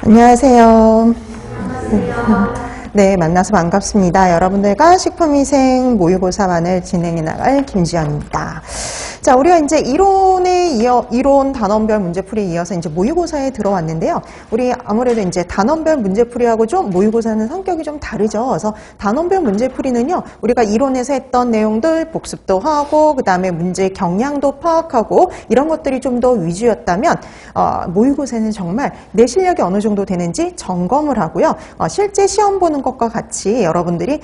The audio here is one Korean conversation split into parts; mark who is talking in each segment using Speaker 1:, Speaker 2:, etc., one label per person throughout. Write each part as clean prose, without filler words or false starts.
Speaker 1: 안녕하세요. 네, 만나서 반갑습니다. 여러분들과 식품위생 모의고사반을 진행해 나갈 김지연입니다. 자, 우리가 이제 이론 단원별 문제풀이에 이어서 이제 모의고사에 들어왔는데요. 우리 아무래도 이제 단원별 문제풀이하고 좀 모의고사는 성격이 좀 다르죠. 그래서 단원별 문제풀이는요, 우리가 이론에서 했던 내용들 복습도 하고, 그 다음에 문제 경향도 파악하고, 이런 것들이 좀 더 위주였다면, 모의고사는 정말 내 실력이 어느 정도 되는지 점검을 하고요. 실제 시험 보는 것과 같이 여러분들이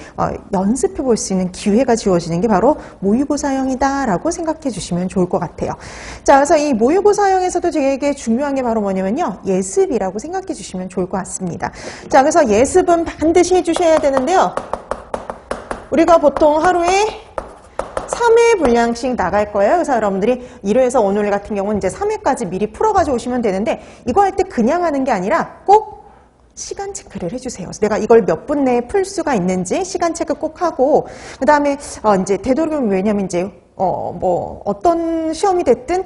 Speaker 1: 연습해 볼 수 있는 기회가 주어지는 게 바로 모의고사형이다라고 생각해 주시면 좋을 것 같아요. 자, 그래서 이 모의고사형에서도 되게 중요한 게 바로 뭐냐면요, 예습이라고 생각해 주시면 좋을 것 같습니다. 자, 그래서 예습은 반드시 해주셔야 되는데요. 우리가 보통 하루에 3회 분량씩 나갈 거예요. 그래서 여러분들이 1회에서 오늘 같은 경우는 이제 3회까지 미리 풀어가지고 오시면 되는데, 이거 할 때 그냥 하는 게 아니라 꼭 시간 체크를 해주세요. 그래서 내가 이걸 몇 분 내에 풀 수가 있는지 시간 체크 꼭 하고, 그 다음에 이제 되도록이면, 왜냐면 이제 어떤 시험이 됐든,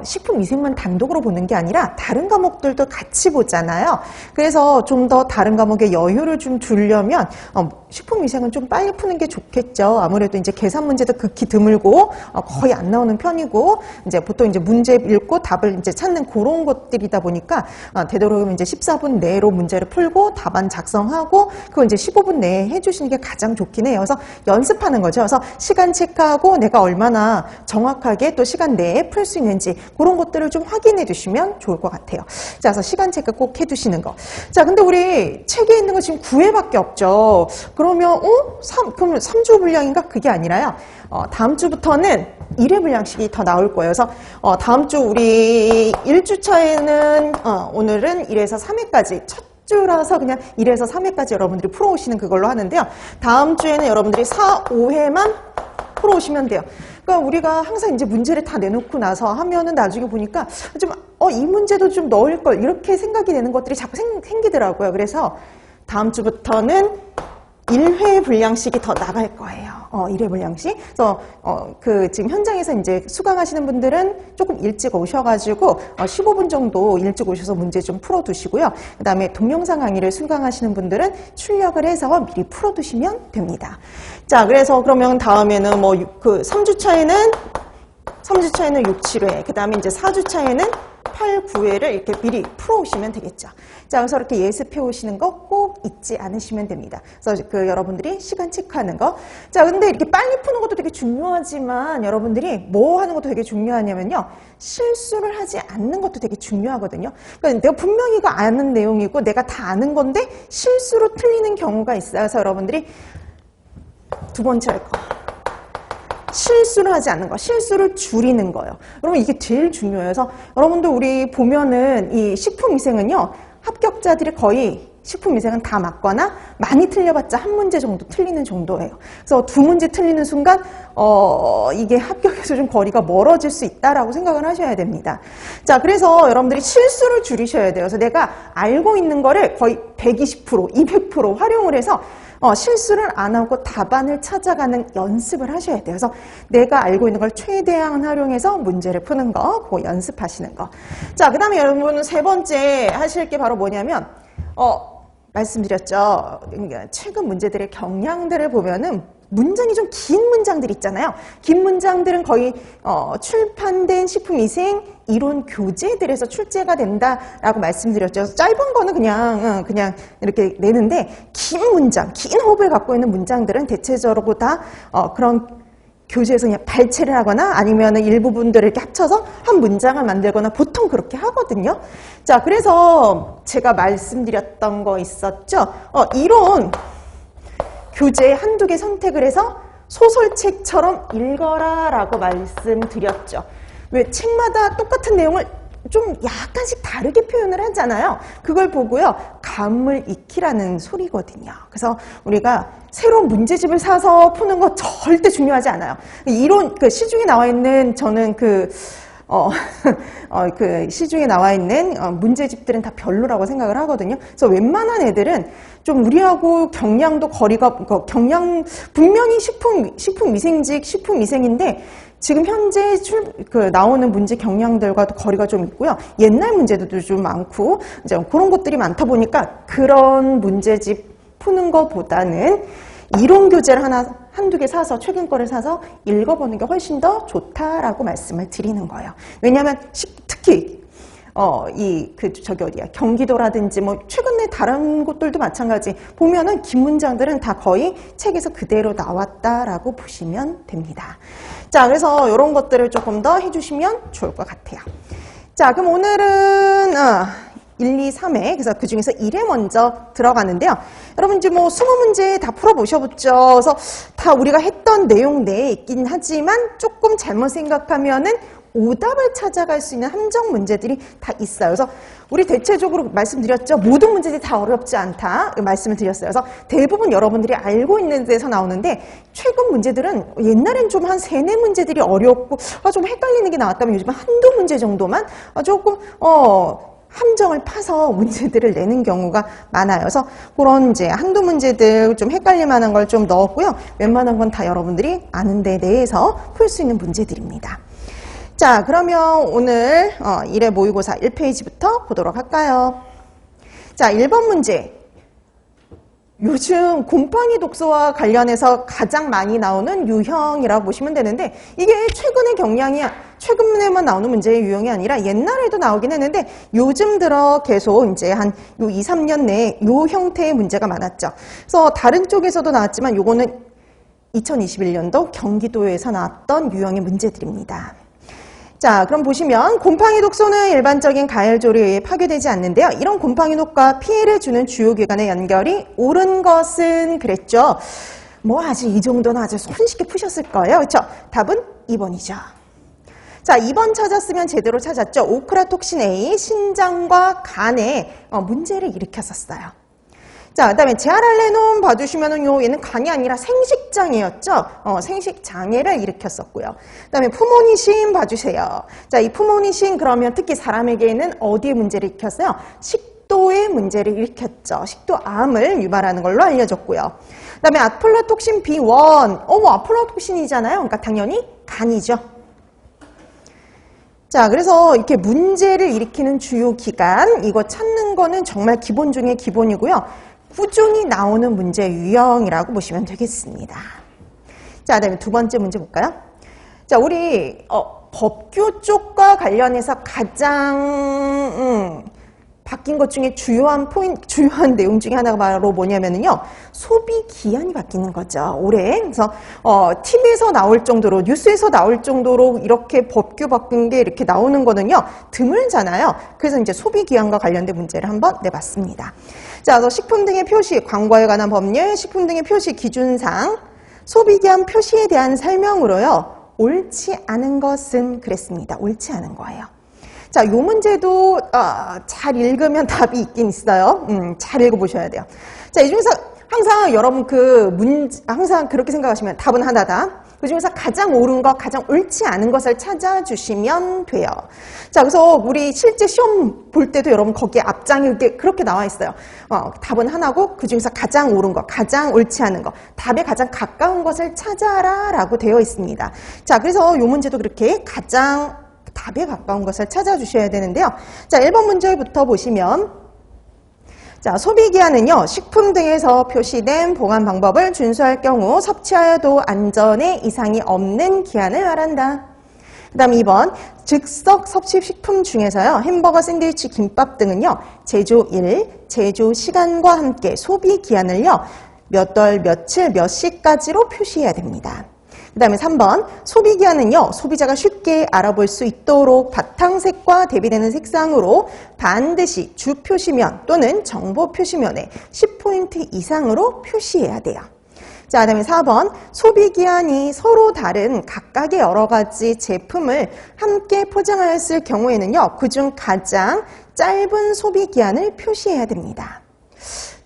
Speaker 1: 식품위생만 단독으로 보는 게 아니라 다른 과목들도 같이 보잖아요. 그래서 좀 더 다른 과목에 여유를 좀 두려면, 식품위생은 좀 빨리 푸는 게 좋겠죠. 아무래도 이제 계산 문제도 극히 드물고, 거의 안 나오는 편이고, 이제 보통 이제 문제 읽고 답을 이제 찾는 그런 것들이다 보니까, 되도록이면 이제 14분 내로 문제를 풀고 답안 작성하고, 그거 이제 15분 내에 해주시는 게 가장 좋긴 해요. 그래서 연습하는 거죠. 그래서 시간 체크하고 내가 얼마나 정확하게 또 시간 내에 풀 수 있는지 그런 것들을 좀 확인해 두시면 좋을 것 같아요. 자, 그래서 시간 체크 꼭 해두시는 거. 자, 근데 우리 책에 있는 거 지금 9회밖에 없죠. 그러면 그럼 3주 분량인가? 그게 아니라요. 다음 주부터는 1회 분량씩이 더 나올 거예요. 그래서 다음 주 우리 1주차에는 오늘은 1에서 3회까지 첫 주라서 그냥 1에서 3회까지 여러분들이 풀어오시는 그걸로 하는데요. 다음 주에는 여러분들이 4, 5회만 풀어오시면 돼요. 그러니까 우리가 항상 이제 문제를 다 내놓고 나서 하면은 나중에 보니까 좀, 이 문제도 좀 넣을 걸, 이렇게 생각이 되는 것들이 자꾸 생기더라고요. 그래서 다음 주부터는 1회 분량씩이 더 나갈 거예요. 1회 분량씩. 그래서, 지금 현장에서 이제 수강하시는 분들은 조금 일찍 오셔가지고, 15분 정도 일찍 오셔서 문제 좀 풀어두시고요. 그 다음에 동영상 강의를 수강하시는 분들은 출력을 해서 미리 풀어두시면 됩니다. 자, 그래서 그러면 다음에는 3주차에는 6, 7회. 그 다음에 이제 4주차에는 8, 9회를 이렇게 미리 풀어오시면 되겠죠. 자, 그래서 이렇게 예습해 오시는 거 꼭 잊지 않으시면 됩니다. 그래서 여러분들이 시간 체크하는 거. 자, 근데 이렇게 빨리 푸는 것도 되게 중요하지만 여러분들이 뭐 하는 것도 되게 중요하냐면요, 실수를 하지 않는 것도 되게 중요하거든요. 그러니까 내가 분명히 이거 아는 내용이고 내가 다 아는 건데 실수로 틀리는 경우가 있어요. 그래서 여러분들이 두 번째 할 거. 실수를 하지 않는 거, 실수를 줄이는 거예요. 여러분, 이게 제일 중요해요. 그래서 여러분들 우리 보면은 이 식품위생은요, 합격자들이 거의 식품위생은 다 맞거나 많이 틀려봤자 한 문제 정도 틀리는 정도예요. 그래서 두 문제 틀리는 순간 이게 합격에서 좀 거리가 멀어질 수 있다라고 생각을 하셔야 됩니다. 자, 그래서 여러분들이 실수를 줄이셔야 돼요. 그래서 내가 알고 있는 거를 거의 120%, 200% 활용을 해서 실수를 안 하고 답안을 찾아가는 연습을 하셔야 돼요. 그래서 내가 알고 있는 걸 최대한 활용해서 문제를 푸는 거, 그거 연습하시는 거. 자, 그 다음에 여러분은 세 번째 하실 게 바로 뭐냐면, 말씀드렸죠. 최근 문제들의 경향들을 보면은 문장이 좀 긴 문장들 있잖아요. 긴 문장들은 거의 출판된 식품위생 이론 교재들에서 출제가 된다라고 말씀드렸죠. 짧은 거는 그냥 이렇게 내는데, 긴 문장, 긴 호흡을 갖고 있는 문장들은 대체적으로 다 그런 교재에서 그냥 발췌를 하거나 아니면 일부분들을 이렇게 합쳐서 한 문장을 만들거나 보통 그렇게 하거든요. 자, 그래서 제가 말씀드렸던 거 있었죠. 이론 교재 한두 개 선택을 해서 소설책처럼 읽어라 라고 말씀드렸죠. 왜 책마다 똑같은 내용을 좀 약간씩 다르게 표현을 하잖아요. 그걸 보고요, 감을 익히라는 소리거든요. 그래서 우리가 새로운 문제집을 사서 푸는 거 절대 중요하지 않아요. 이론, 시중에 나와 있는, 저는 시중에 나와 있는 문제집들은 다 별로라고 생각을 하거든요. 그래서 웬만한 애들은 좀 우리하고 경량도 거리가, 분명히 식품위생직, 식품위생인데 지금 현재 나오는 문제 경향들과도 거리가 좀 있고요. 옛날 문제들도 좀 많고, 이제 그런 것들이 많다 보니까 그런 문제집 푸는 것보다는 이론 교재를 한두 개 사서, 최근 거를 사서 읽어보는 게 훨씬 더 좋다라고 말씀을 드리는 거예요. 왜냐하면 특히 경기도라든지 최근에 다른 곳들도 마찬가지 보면은 긴 문장들은 다 거의 책에서 그대로 나왔다라고 보시면 됩니다. 자, 그래서 이런 것들을 조금 더 해주시면 좋을 것 같아요. 자, 그럼 오늘은 1, 2, 3회, 그래서 그 중에서 1회 먼저 들어가는데요. 여러분 이제 20문제 다 풀어보셔봤죠. 그래서 다 우리가 했던 내용 내에 있긴 하지만 조금 잘못 생각하면은 오답을 찾아갈 수 있는 함정 문제들이 다 있어요. 그래서 우리 대체적으로 말씀드렸죠. 모든 문제들이 다 어렵지 않다 말씀을 드렸어요. 그래서 대부분 여러분들이 알고 있는 데서 나오는데 최근 문제들은 옛날엔 좀 한 3, 4문제들이 어렵고 좀 헷갈리는 게 나왔다면 요즘은 한두 문제 정도만 조금 함정을 파서 문제들을 내는 경우가 많아요. 그래서 그런 이제 한두 문제들 좀 헷갈릴 만한 걸 좀 넣었고요. 웬만한 건 다 여러분들이 아는 데 대해서 풀 수 있는 문제들입니다. 자, 그러면 오늘 1회 모의고사 1페이지부터 보도록 할까요? 자, 1번 문제. 요즘 곰팡이 독소와 관련해서 가장 많이 나오는 유형이라고 보시면 되는데 이게 최근의 최근에만 나오는 문제의 유형이 아니라 옛날에도 나오긴 했는데 요즘 들어 계속 이제 한 2, 3년 내에 요 형태의 문제가 많았죠. 그래서 다른 쪽에서도 나왔지만 요거는 2021년도 경기도에서 나왔던 유형의 문제들입니다. 자, 그럼 보시면 곰팡이 독소는 일반적인 가열조리에 의해 파괴되지 않는데요. 이런 곰팡이 독과 피해를 주는 주요 기관의 연결이 옳은 것은 그랬죠. 아직 이 정도는 아주 손쉽게 푸셨을 거예요. 그렇죠? 답은 2번이죠. 자, 2번 찾았으면 제대로 찾았죠. 오크라톡신 A, 신장과 간에 문제를 일으켰었어요. 자, 그 다음에 제아랄레논 봐주시면은 얘는 간이 아니라 생식장애였죠. 생식장애를 일으켰었고요. 그 다음에 푸모니신 봐주세요. 자, 이 푸모니신 그러면 특히 사람에게는 어디에 문제를 일으켰어요? 식도에 문제를 일으켰죠. 식도암을 유발하는 걸로 알려졌고요. 그 다음에 아플라톡신 B1. 아플라톡신이잖아요. 그러니까 당연히 간이죠. 자, 그래서 이렇게 문제를 일으키는 주요 기관, 이거 찾는 거는 정말 기본 중에 기본이고요. 꾸준히 나오는 문제 유형이라고 보시면 되겠습니다. 자, 그다음에 두 번째 문제 볼까요? 자, 우리 법규 쪽과 관련해서 가장 바뀐 것 중에 주요한 내용 중에 하나가 바로 뭐냐면요. 소비 기한이 바뀌는 거죠. 올해. 그래서 TV에서 나올 정도로, 뉴스에서 나올 정도로 이렇게 법규 바뀐 게 이렇게 나오는 거는요. 드물잖아요. 그래서 이제 소비 기한과 관련된 문제를 한번 내봤습니다. 자, 그래서 식품 등의 표시, 광고에 관한 법률, 식품 등의 표시 기준상, 소비 기한 표시에 대한 설명으로요. 옳지 않은 것은 그랬습니다. 옳지 않은 거예요. 자, 요 문제도 잘 읽으면 답이 있긴 있어요. 잘 읽어보셔야 돼요. 자, 이 중에서 항상 여러분 항상 그렇게 생각하시면 답은 하나다. 그 중에서 가장 옳은 것, 가장 옳지 않은 것을 찾아주시면 돼요. 자, 그래서 우리 실제 시험 볼 때도 여러분 거기에 앞장에 그렇게 나와 있어요. 답은 하나고 그 중에서 가장 옳은 것, 가장 옳지 않은 것, 답에 가장 가까운 것을 찾아라 라고 되어 있습니다. 자, 그래서 요 문제도 그렇게 가장 답에 가까운 것을 찾아주셔야 되는데요. 자, 1번 문제부터 보시면 자, 소비기한은요, 식품 등에서 표시된 보관 방법을 준수할 경우 섭취하여도 안전에 이상이 없는 기한을 말한다. 그 다음 2번, 즉석 섭취식품 중에서요, 햄버거, 샌드위치, 김밥 등은요, 제조일, 제조 시간과 함께 소비기한을요, 몇 월, 며칠, 몇 시까지로 표시해야 됩니다. 그 다음에 3번, 소비기한은요, 소비자가 쉽게 알아볼 수 있도록 바탕색과 대비되는 색상으로 반드시 주 표시면 또는 정보 표시면에 10포인트 이상으로 표시해야 돼요. 자, 그 다음에 4번, 소비기한이 서로 다른 각각의 여러 가지 제품을 함께 포장하였을 경우에는요, 그중 가장 짧은 소비기한을 표시해야 됩니다.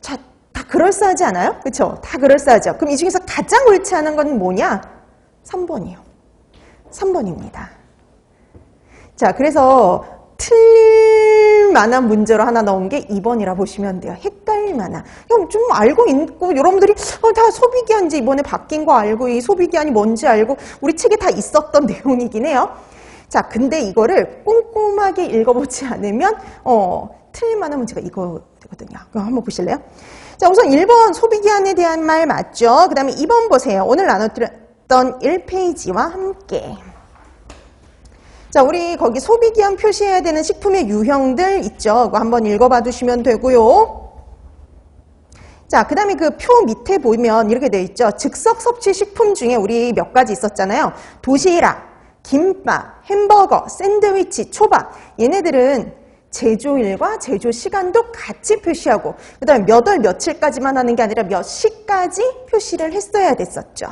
Speaker 1: 자, 다 그럴싸하지 않아요? 그렇죠? 다 그럴싸하죠. 그럼 이 중에서 가장 옳지 않은 건 뭐냐? 3번이요. 3번입니다. 자, 그래서 만한 문제로 하나 넣은 게 2번이라 보시면 돼요. 헷갈릴 만한. 좀 알고 있고 여러분들이 다 소비기한 이제 이번에 바뀐 거 알고 이 소비기한이 뭔지 알고 우리 책에 다 있었던 내용이긴 해요. 자, 근데 이거를 꼼꼼하게 읽어보지 않으면 틀릴 만한 문제가 이거거든요. 그럼 한번 보실래요? 자, 우선 1번 소비기한에 대한 말 맞죠? 그 다음에 2번 보세요. 오늘 나눴던 1페이지와 함께. 자, 우리 거기 소비기한 표시해야 되는 식품의 유형들 있죠? 그거 한번 읽어봐 주시면 되고요. 자, 그 다음에 그 표 밑에 보면 이렇게 되어 있죠? 즉석 섭취 식품 중에 우리 몇 가지 있었잖아요. 도시락, 김밥, 햄버거, 샌드위치, 초밥. 얘네들은 제조일과 제조 시간도 같이 표시하고 그 다음에 몇 월 며칠까지만 하는 게 아니라 몇 시까지 표시를 했어야 됐었죠.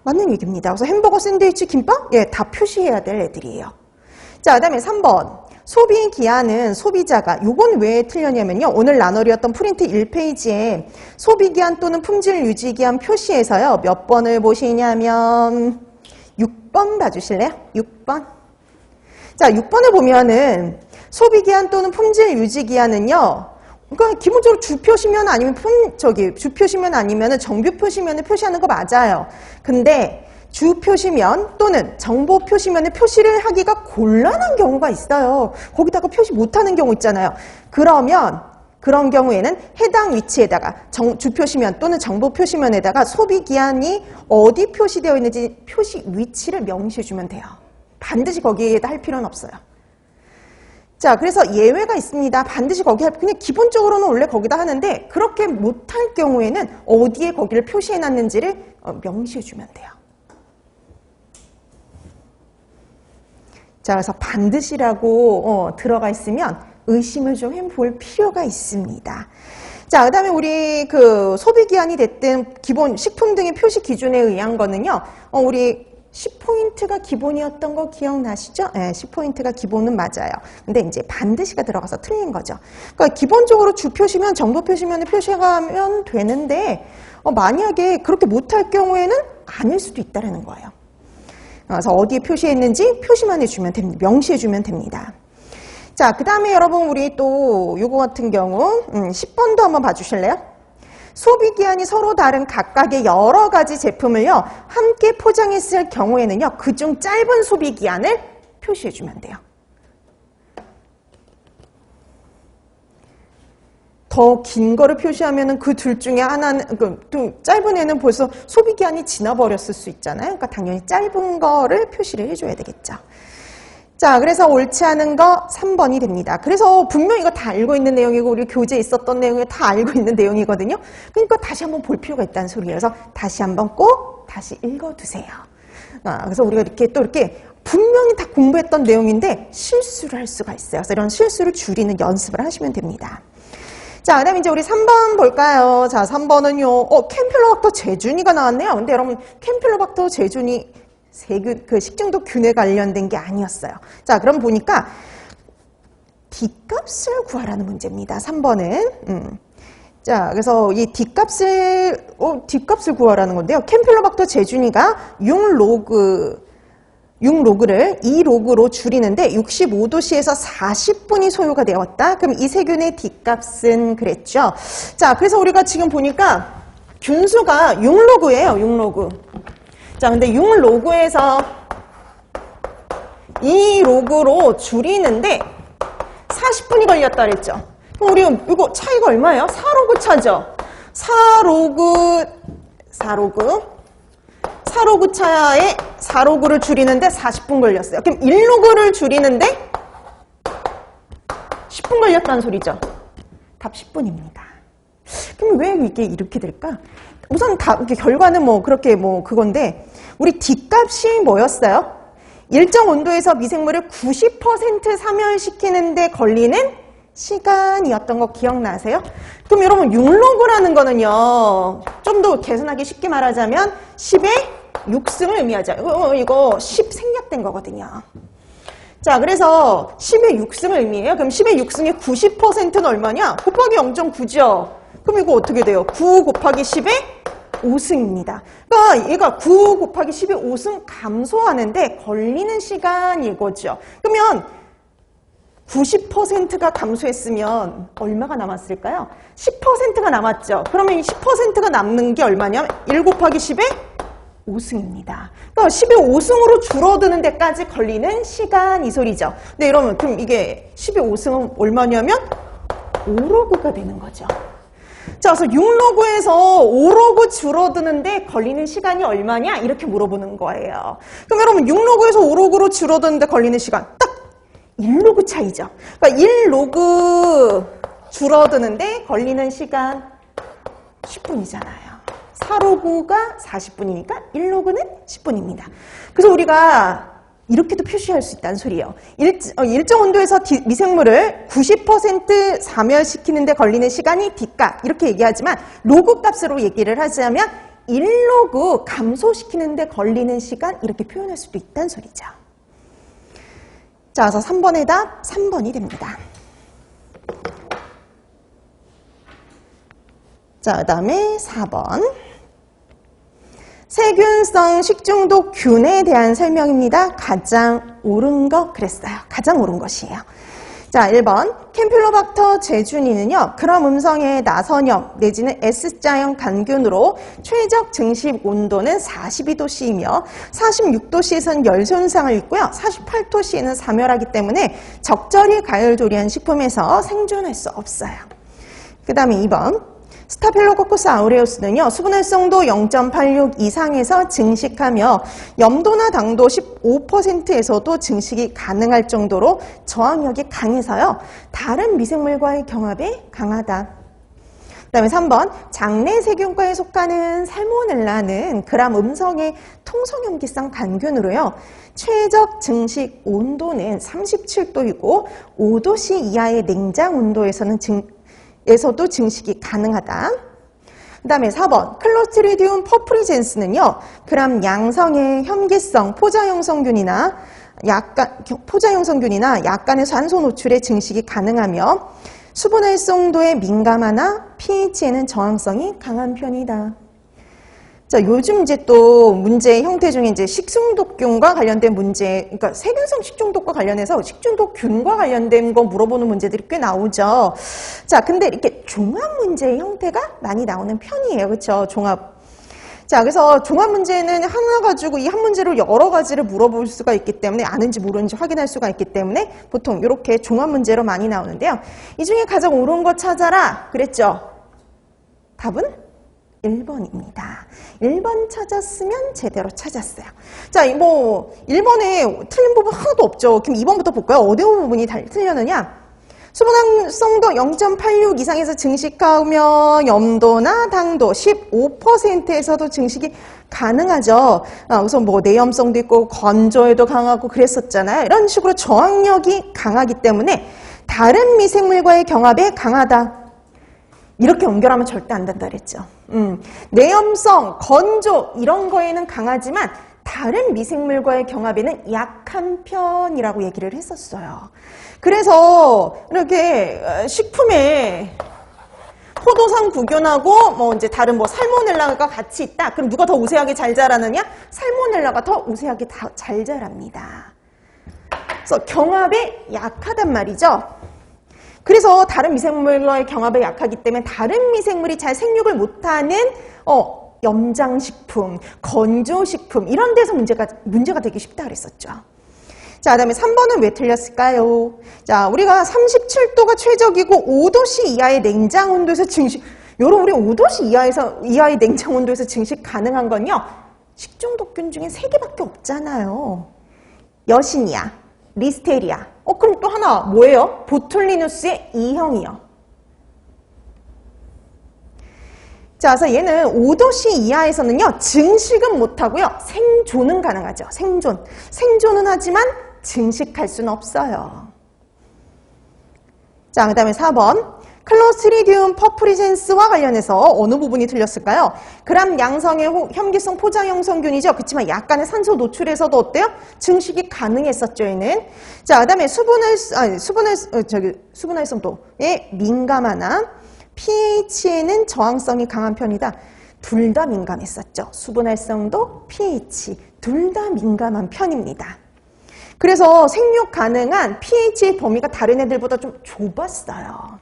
Speaker 1: 맞는 얘기입니다. 그래서 햄버거, 샌드위치, 김밥? 예, 다 표시해야 될 애들이에요. 자, 그 다음에 3번. 소비 기한은 소비자가, 요건 왜 틀렸냐면요. 오늘 나눠드렸던 프린트 1페이지에 소비 기한 또는 품질 유지 기한 표시에서요. 몇 번을 보시냐면 6번 봐주실래요? 6번. 자, 6번을 보면은 소비 기한 또는 품질 유지 기한은요. 그러니까 기본적으로 주표시면 아니면 주표시면 아니면은 정규표시면을 표시하는 거 맞아요. 근데 주표시면 또는 정보표시면을 표시를 하기가 곤란한 경우가 있어요. 거기다가 표시 못하는 경우 있잖아요. 그러면 그런 경우에는 해당 위치에다가 주표시면 또는 정보표시면에다가 소비기한이 어디 표시되어 있는지 표시 위치를 명시해주면 돼요. 반드시 거기에다 할 필요는 없어요. 자, 그래서 예외가 있습니다. 반드시 거기 그냥 기본적으로는 원래 거기다 하는데 그렇게 못할 경우에는 어디에 거기를 표시해놨는지를 명시해주면 돼요. 자, 그래서 반드시라고 들어가 있으면 의심을 좀 해볼 필요가 있습니다. 자, 그 다음에 우리 그 소비기한이 됐든 기본 식품 등의 표시 기준에 의한 거는요, 우리 10포인트가 기본이었던 거 기억나시죠? 네, 10포인트가 기본은 맞아요. 근데 이제 반드시가 들어가서 틀린 거죠. 그러니까 기본적으로 주표시면 정보표시면을 표시하면 되는데 만약에 그렇게 못할 경우에는 아닐 수도 있다는 거예요. 그래서 어디에 표시했는지 표시만 해주면 됩니다. 명시해주면 됩니다. 자, 그 다음에 여러분 우리 또 요거 같은 경우 10번도 한번 봐주실래요? 소비기한이 서로 다른 각각의 여러 가지 제품을요 함께 포장했을 경우에는요 그중 짧은 소비기한을 표시해주면 돼요. 더 긴 거를 표시하면은 그 둘 중에 하나는 또 짧은 애는 벌써 소비기한이 지나버렸을 수 있잖아요. 그러니까 당연히 짧은 거를 표시를 해줘야 되겠죠. 자, 그래서 옳지 않은 거 3번이 됩니다. 그래서 분명히 이거 다 알고 있는 내용이고 우리 교재에 있었던 내용을 다 알고 있는 내용이거든요. 그러니까 다시 한번 볼 필요가 있다는 소리예요. 그래서 다시 한번 꼭 다시 읽어두세요. 그래서 우리가 이렇게 분명히 다 공부했던 내용인데 실수를 할 수가 있어요. 그래서 이런 실수를 줄이는 연습을 하시면 됩니다. 자, 그 다음에 이제 우리 3번 볼까요? 자, 3번은요, 캠필로박터 제준이가 나왔네요. 근데 여러분, 캠필로박터 제준이 그 식중독 균에 관련된 게 아니었어요. 자, 그럼 보니까 D값을 구하라는 문제입니다. 3번은. 자, 그래서 이 D값을 구하라는 건데요. 캠필로박터 제준이가 6로그를 2로그로 줄이는데 65도씨에서 40분이 소요가 되었다. 그럼 이 세균의 D값은 그랬죠. 자, 그래서 우리가 지금 보니까 균수가 6로그예요. 6로그. 자, 근데 6로그에서 2로그로 줄이는데 40분이 걸렸다 그랬죠. 그럼 우리 이거 차이가 얼마예요? 4로그 차죠. 4로그 차에 4로그를 줄이는데 40분 걸렸어요. 그럼 1로그를 줄이는데 10분 걸렸다는 소리죠. 답 10분입니다. 그럼 왜 이게 이렇게 될까? 우선 결과는 그건데 우리 D값이 뭐였어요? 일정 온도에서 미생물을 90% 사멸시키는데 걸리는 시간이었던 거 기억나세요? 그럼 여러분 6로그라는 거는요 좀 더 계산하기 쉽게 말하자면 10의 6승을 의미하죠. 이거 10 생략된 거거든요. 자, 그래서 10의 6승을 의미해요. 그럼 10의 6승의 90%는 얼마냐? 곱하기 0.9죠. 그럼 이거 어떻게 돼요? 9 곱하기 10의 5승입니다. 그러니까 얘가 9 곱하기 10의 5승 감소하는데 걸리는 시간 이거죠. 그러면 90%가 감소했으면 얼마가 남았을까요? 10%가 남았죠. 그러면 10%가 남는 게 얼마냐면 1 곱하기 10의 5승입니다. 그러니까 10의 5승으로 줄어드는 데까지 걸리는 시간 이 소리죠. 네, 여러분 그럼 이게 10의 5승은 얼마냐면 5로그가 되는 거죠. 자, 그래서 6로그에서 5로그 줄어드는데 걸리는 시간이 얼마냐? 이렇게 물어보는 거예요. 그럼 여러분 6로그에서 5로그로 줄어드는데 걸리는 시간 딱 1로그 차이죠. 그러니까 1로그 줄어드는데 걸리는 시간 10분이잖아요. 4로그가 40분이니까 1로그는 10분입니다. 그래서 우리가 이렇게도 표시할 수 있다는 소리예요. 일정 온도에서 미생물을 90% 사멸시키는데 걸리는 시간이 D값 이렇게 얘기하지만 로그 값으로 얘기를 하자면 1로그 감소시키는데 걸리는 시간 이렇게 표현할 수도 있다는 소리죠. 자, 그래서 3번의 답 3번이 됩니다. 자, 그 다음에 4번. 세균성 식중독 균에 대한 설명입니다. 가장 옳은 것 그랬어요. 가장 옳은 것이에요. 자, 1번 캠필로박터 제주니는요. 그람 음성의 나선형 내지는 S자형 간균으로 최적 증식 온도는 42도씨이며 46도씨에서는 열 손상을 입고요. 48도씨에는 사멸하기 때문에 적절히 가열 조리한 식품에서 생존할 수 없어요. 그 다음에 2번 스타필로코커스 아우레우스는요. 수분활성도 0.86 이상에서 증식하며 염도나 당도 15%에서도 증식이 가능할 정도로 저항력이 강해서요. 다른 미생물과의 경합에 강하다. 그 다음에 3번 장내 세균과에 속하는 살모넬라는 그람 음성의 통성염기성 간균으로요. 최적 증식 온도는 37도이고 5도씨 이하의 냉장 온도에서도 증식이 가능하다. 그 다음에 4번 클로스트리디움 퍼프리젠스는요. 그람 양성의 혐기성 포자형성균이나 약간의 산소 노출에 증식이 가능하며 수분 활성도에 민감하나 pH에는 저항성이 강한 편이다. 자, 요즘 이제 또 문제 형태 중에 이제 식중독균과 관련된 문제, 그러니까 세균성 식중독과 관련해서 식중독균과 관련된 거 물어보는 문제들이 꽤 나오죠. 자, 근데 이렇게 종합 문제의 형태가 많이 나오는 편이에요. 그렇죠? 종합. 자, 그래서 종합 문제는 하나 가지고 이 한 문제로 여러 가지를 물어볼 수가 있기 때문에 아는지 모르는지 확인할 수가 있기 때문에 보통 이렇게 종합 문제로 많이 나오는데요. 이 중에 가장 옳은 거 찾아라 그랬죠? 답은 1번입니다. 1번 찾았으면 제대로 찾았어요. 자, 뭐 1번에 틀린 부분 하나도 없죠. 그럼 2번부터 볼까요? 어느 부분이 틀렸느냐? 수분활성도 0.86 이상에서 증식하며 염도나 당도 15%에서도 증식이 가능하죠. 우선 뭐 내염성도 있고 건조에도 강하고 그랬었잖아요. 이런 식으로 저항력이 강하기 때문에 다른 미생물과의 경합에 강하다. 이렇게 연결하면 절대 안 된다 그랬죠. 내염성, 건조 이런 거에는 강하지만 다른 미생물과의 경합에는 약한 편이라고 얘기를 했었어요. 그래서 이렇게 식품에 포도상 구균하고 뭐 이제 다른 뭐 살모넬라가 같이 있다. 그럼 누가 더 우세하게 잘 자라느냐? 살모넬라가 더 우세하게 잘 자랍니다. 그래서 경합에 약하단 말이죠. 그래서 다른 미생물과의 경합에 약하기 때문에 다른 미생물이 잘 생육을 못하는 염장식품, 건조식품 이런 데서 문제가 되기 쉽다 그랬었죠. 자, 그다음에 3번은 왜 틀렸을까요? 자, 우리가 37도가 최적이고 5도씨 이하의 냉장 온도에서 증식. 여러분, 우리 5도씨 이하의 냉장 온도에서 증식 가능한 건요. 식중독균 중에 3개밖에 없잖아요. 여신이야, 리스테리아. 그럼 또 하나 뭐예요? 보툴리누스의 E형이요. 자, 그래서 얘는 5도씨 이하에서는요, 증식은 못하고요, 생존은 가능하죠. 생존은 하지만 증식할 수는 없어요. 자, 그 다음에 4번. 클로스트리디움 퍼프리젠스와 관련해서 어느 부분이 틀렸을까요? 그람 양성의 혐기성 포자형성균이죠. 그렇지만 약간의 산소 노출에서도 어때요? 증식이 가능했었죠, 얘는. 자, 그 다음에 수분활성도에 민감하나 pH에는 저항성이 강한 편이다. 둘 다 민감했었죠. 수분활성도, pH 둘 다 민감한 편입니다. 그래서 생육 가능한 pH의 범위가 다른 애들보다 좀 좁았어요.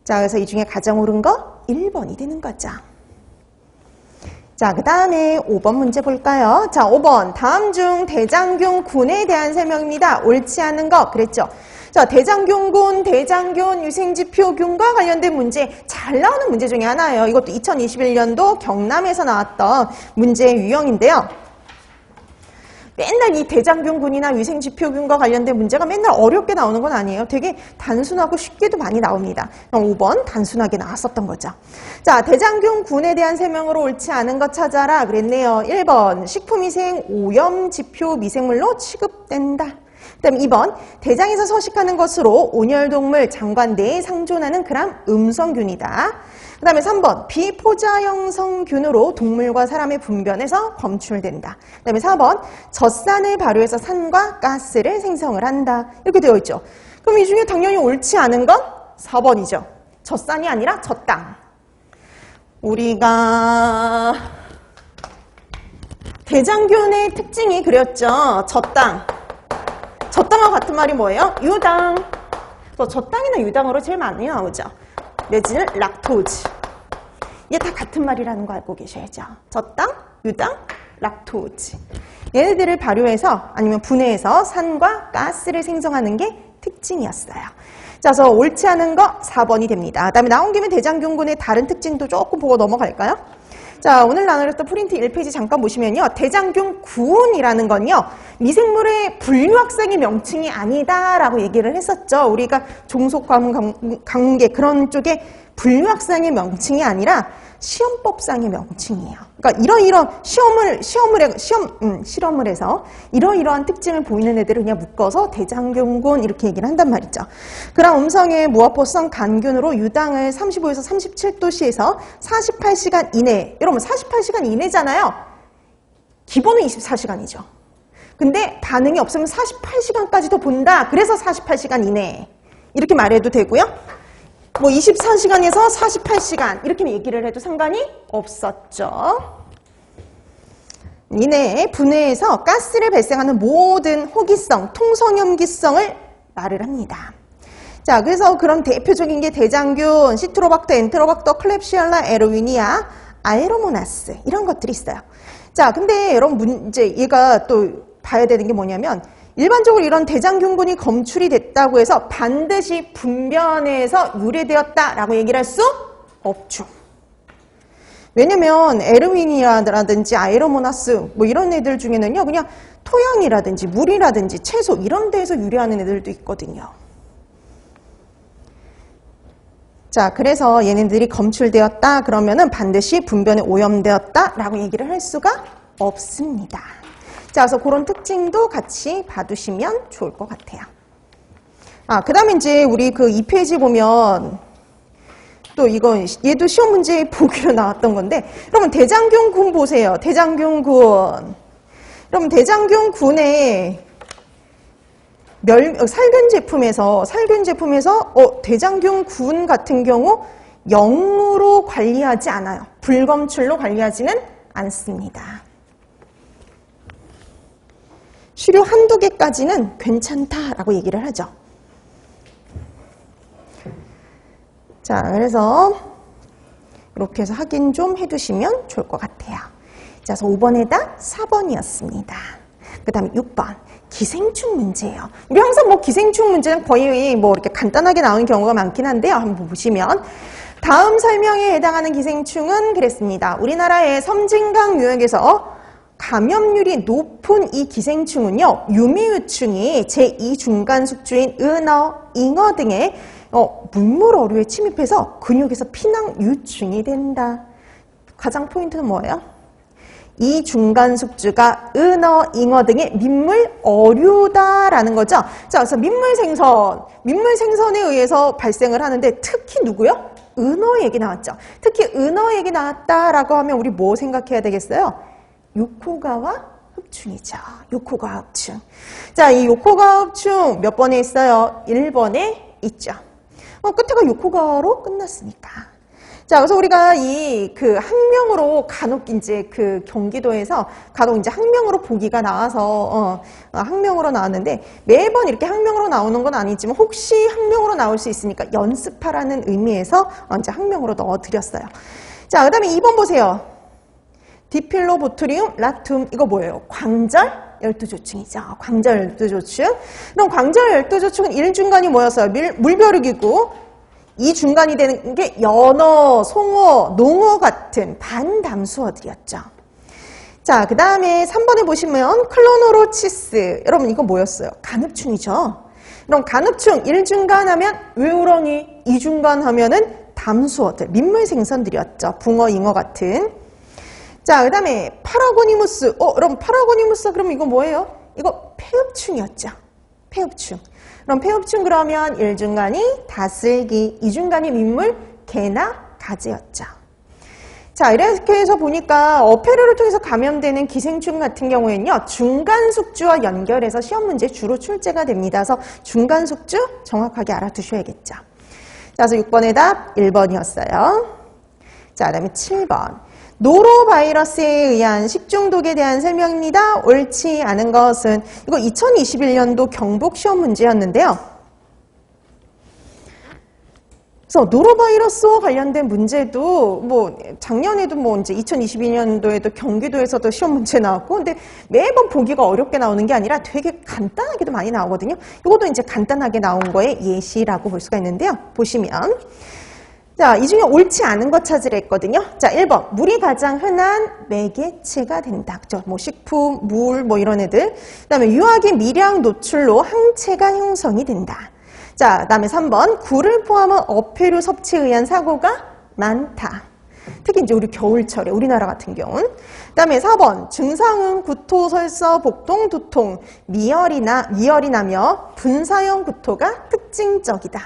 Speaker 1: 자, 그래서 이 중에 가장 옳은 거 1번이 되는 거죠. 자, 그 다음에 5번 문제 볼까요? 자, 5번. 다음 중 대장균군에 대한 설명입니다. 옳지 않은 거 그랬죠? 자, 대장균군, 대장균, 유생지표균과 관련된 문제 잘 나오는 문제 중에 하나예요. 이것도 2021년도 경남에서 나왔던 문제의 유형인데요. 맨날 이 대장균군이나 유생지표균과 관련된 문제가 맨날 어렵게 나오는 건 아니에요. 되게 단순하고 쉽게도 많이 나옵니다. 5번 단순하게 나왔었던 거죠. 자, 대장균군에 대한 설명으로 옳지 않은 것 찾아라 그랬네요. 1번 식품위생 오염지표 미생물로 취급된다. 그 다음 2번 대장에서 서식하는 것으로 온열동물 장관 내에 상존하는 그람 음성균이다. 그 다음에 3번 비포자형성균으로 동물과 사람의 분변에서 검출된다. 그 다음에 4번 젖산을 발효해서 산과 가스를 생성을 한다. 이렇게 되어 있죠. 그럼 이 중에 당연히 옳지 않은 건 4번이죠. 젖산이 아니라 젖당. 우리가 대장균의 특징이 그렸죠. 젖당. 젖당과 같은 말이 뭐예요? 유당. 젖당이나 유당으로 제일 많이 나오죠. 내지는 락토즈. 이게 다 같은 말이라는 거 알고 계셔야죠. 젖당, 유당, 락토즈. 얘네들을 발효해서 아니면 분해해서 산과 가스를 생성하는 게 특징이었어요. 자, 그래서 옳지 않은 거 4번이 됩니다. 그 다음에 나온 김에 대장균군의 다른 특징도 조금 보고 넘어갈까요? 자, 오늘 나누었던 프린트 1페이지 잠깐 보시면요. 대장균군이라는 건요. 미생물의 분류학상의 명칭이 아니다라고 얘기를 했었죠. 우리가 종속과문계 그런 쪽에 분류학상의 명칭이 아니라 시험법상의 명칭이에요. 그러니까 이러이러한 실험을 해서 이러이러한 특징을 보이는 애들을 그냥 묶어서 대장균군 이렇게 얘기를 한단 말이죠. 그럼 음성의 무화포성 간균으로 유당을 35에서 37도씨에서 48시간 이내. 여러분 48시간 이내잖아요. 기본은 24시간이죠. 근데 반응이 없으면 48시간까지도 본다. 그래서 48시간 이내. 이렇게 말해도 되고요. 뭐 24시간에서 48시간 이렇게 얘기를 해도 상관이 없었죠. 이내에 분해해서 가스를 발생하는 모든 호기성, 통성염기성을 말을 합니다. 자, 그래서 그런 대표적인 게 대장균, 시트로박터, 엔테로박터, 클렙시알라, 에로위니아, 아에로모나스 이런 것들이 있어요. 자, 근데 여러분 문제 얘가 또 봐야 되는 게 뭐냐면 일반적으로 이런 대장균군이 검출이 됐다고 해서 반드시 분변에서 유래되었다라고 얘기를 할 수 없죠. 왜냐면 에르위니아라든지 아에로모나스 뭐 이런 애들 중에는요. 그냥 토양이라든지 물이라든지 채소 이런 데에서 유래하는 애들도 있거든요. 자, 그래서 얘네들이 검출되었다 그러면은 반드시 분변에 오염되었다라고 얘기를 할 수가 없습니다. 자, 그래서 그런 특징도 같이 봐두시면 좋을 것 같아요. 그 다음에 이제 우리 그 2페이지 보면 또 이건 얘도 시험 문제 보기로 나왔던 건데 여러분 대장균군 보세요. 대장균군. 여러분 대장균군에 살균 제품에서 대장균군 같은 경우 0으로 관리하지 않아요. 불검출로 관리하지는 않습니다. 수료 한두 개까지는 괜찮다라고 얘기를 하죠. 자, 그래서 이렇게 해서 확인 좀 해두시면 좋을 것 같아요. 자, 그래서 5번에다 4번이었습니다. 그 다음에 6번. 기생충 문제예요. 우리 항상 뭐 기생충 문제는 거의 뭐 이렇게 간단하게 나오는 경우가 많긴 한데요. 한번 보시면. 다음 설명에 해당하는 기생충은 그랬습니다. 우리나라의 섬진강 유역에서 감염률이 높은 이 기생충은요. 유미유충이 제2중간숙주인 은어, 잉어 등의 물물 어류에 침입해서 근육에서 피낭 유충이 된다. 가장 포인트는 뭐예요? 이 중간숙주가 은어, 잉어 등의 민물 어류다라는 거죠. 자, 그래서 민물 생선에 의해서 발생을 하는데 특히 누구요? 은어 얘기 나왔죠. 특히 은어 얘기 나왔다라고 하면 우리 뭐 생각해야 되겠어요? 요코가와 흡충이죠. 요코가와 흡충. 자, 이 요코가와 흡충 몇 번에 있어요? 1번에 있죠. 끝에가 요코가와로 끝났으니까. 자, 그래서 우리가 그 학명으로 간혹 이제 그 경기도에서 간혹 이제 학명으로 보기가 나와서, 학명으로 나왔는데 매번 이렇게 학명으로 나오는 건 아니지만 혹시 학명으로 나올 수 있으니까 연습하라는 의미에서 이제 학명으로 넣어드렸어요. 자, 그 다음에 2번 보세요. 디필로보트리움 라툼. 이거 뭐예요? 광절 열두조충이죠. 광절 열두조충. 그럼 광절 열두조충은 1중간이 뭐였어요? 물벼룩이고 2중간이 되는 게 연어, 송어, 농어 같은 반담수어들이었죠. 자, 그 다음에 3번에 보시면 클로노로치스. 여러분 이거 뭐였어요? 간흡충이죠. 그럼 간흡충 1중간 하면 외우렁이, 2중간 하면은 담수어들, 민물생선들이었죠. 붕어, 잉어 같은. 자, 그 다음에 파라고니무스. 여러분 파라고니무스 그럼 이거 뭐예요? 이거 폐흡충이었죠. 폐흡충. 그럼 폐흡충 그러면 1중간이 다슬기, 2중간이 민물, 개나 가지였죠. 자, 이렇게 해서 보니까 어패류를 통해서 감염되는 기생충 같은 경우에는요, 중간 숙주와 연결해서 시험 문제 주로 출제가 됩니다. 그래서 중간 숙주 정확하게 알아두셔야겠죠. 자, 그래서 6번의 답 1번이었어요. 자, 그 다음에 7번. 노로바이러스에 의한 식중독에 대한 설명입니다. 옳지 않은 것은 이거 2021년도 경북 시험 문제였는데요. 그래서 노로바이러스와 관련된 문제도 뭐 작년에도 뭐 이제 2022년도에도 경기도에서도 시험 문제 나왔고 근데 매번 보기가 어렵게 나오는 게 아니라 되게 간단하게도 많이 나오거든요. 이것도 이제 간단하게 나온 거의 예시라고 볼 수가 있는데요. 보시면 자, 이 중에 옳지 않은 것 찾으라 했거든요. 자, 1번. 물이 가장 흔한 매개체가 된다. 그죠? 뭐 식품, 물, 뭐 이런 애들. 그 다음에 유압의 미량 노출로 항체가 형성이 된다. 자, 그 다음에 3번. 굴을 포함한 어패류 섭취에 의한 사고가 많다. 특히 이제 우리 겨울철에, 우리나라 같은 경우는. 그 다음에 4번. 증상은 구토, 설사, 복통, 두통, 미열이 나며 분사형 구토가 특징적이다.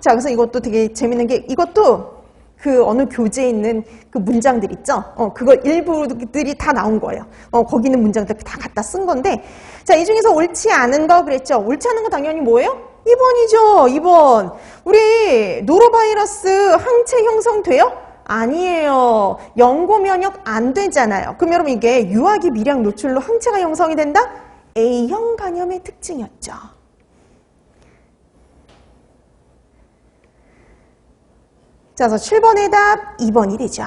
Speaker 1: 자, 그래서 이것도 되게 재밌는 게 이것도 그 어느 교재에 있는 그 문장들 있죠? 그걸 일부들이 다 나온 거예요. 거기 있는 문장들 다 갖다 쓴 건데 자, 이 중에서 옳지 않은 거 그랬죠? 옳지 않은 거 당연히 뭐예요? 2번이죠. 2번. 우리 노로바이러스 항체 형성돼요? 아니에요. 연고 면역 안 되잖아요. 그럼 여러분 이게 유압이 미량 노출로 항체가 형성이 된다? A형 간염의 특징이었죠. 자, 그래서 7번의 답 2번이 되죠.